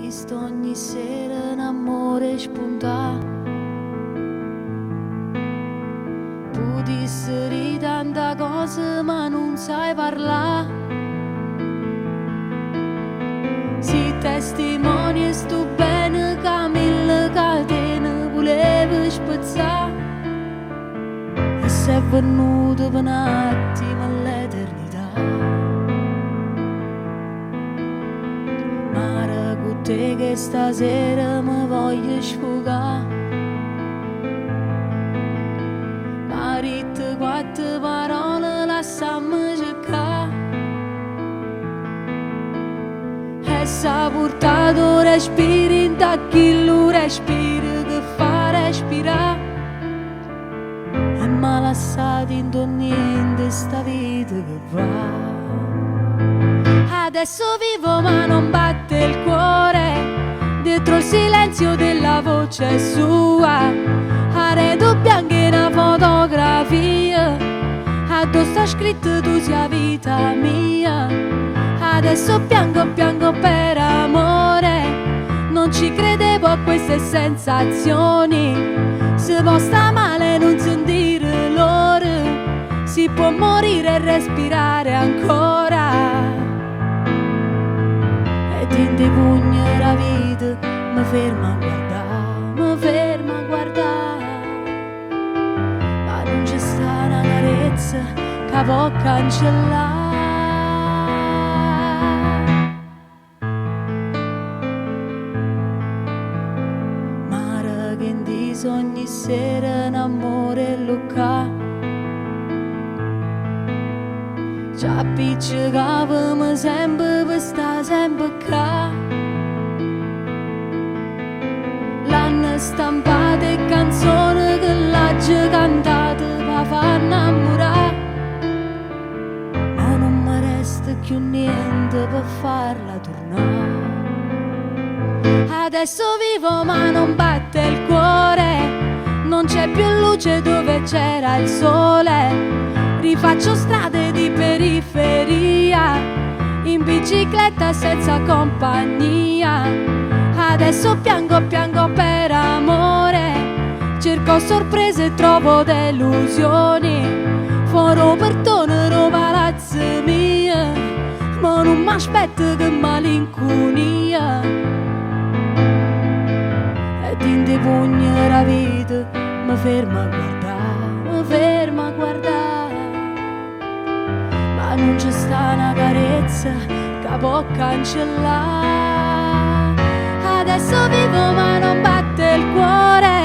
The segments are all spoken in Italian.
visto ogni sera un amore spuntare. Potessi dire tanta cosa ma non sai parlare. Si testimoni sto bene che mille catene volevo spezzare. E sei venuto per un attimo all'eternità. Ma con te che stasera mi voglio sfogare. Marito quattro parole lasciami cercare. E s'ha portato respiro in chi lo respiro che fa respirare. E m'ha lasciato in niente sta vita che va. Adesso vivo ma non batte il cuore, dietro il silenzio della voce sua. Arredo bianco in una fotografia, addosso sta scritto tu sia vita mia. Adesso piango per amore, non ci credevo a queste sensazioni. Se può sta male non sentire l'ora, si può morire e respirare ancora. Ed in dei pugni la vita mi ferma a guardare, mi ferma a guardare. Ma non c'è sta una carezza che può cancellare. Mare che in diso ogni sera un amore lucca. Ci appiccicavamo sempre per sta sempre qua. L'hanno stampata e canzone che l'ha cantata per far innamorare. Ma non mi resta più niente per farla tornare. Adesso vivo ma non batte il cuore, non c'è più luce dove c'era il sole. Rifaccio strade di periferia, in bicicletta senza compagnia. Adesso piango per amore, cerco sorprese e trovo delusioni. Farò perdono palazzo mia, ma non mi aspetto che malinconia. Ed in dei pugni la vita mi ferma a guardare, mi ferma a guardare. Ma non c'è sta una carezza che può cancellare. Adesso vivo ma non batte il cuore,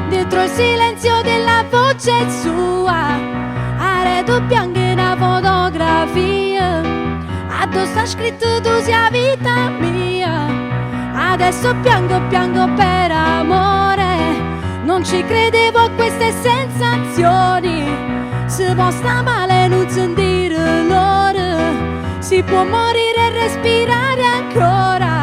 dietro il silenzio della voce sua. Arredo bianco in una fotografia, addosso sta scritto tu sia vita mia. Adesso piango per amore, non ci credevo a queste sensazioni. Se può sta male non sentire l'ora, si può morire e respirare ancora.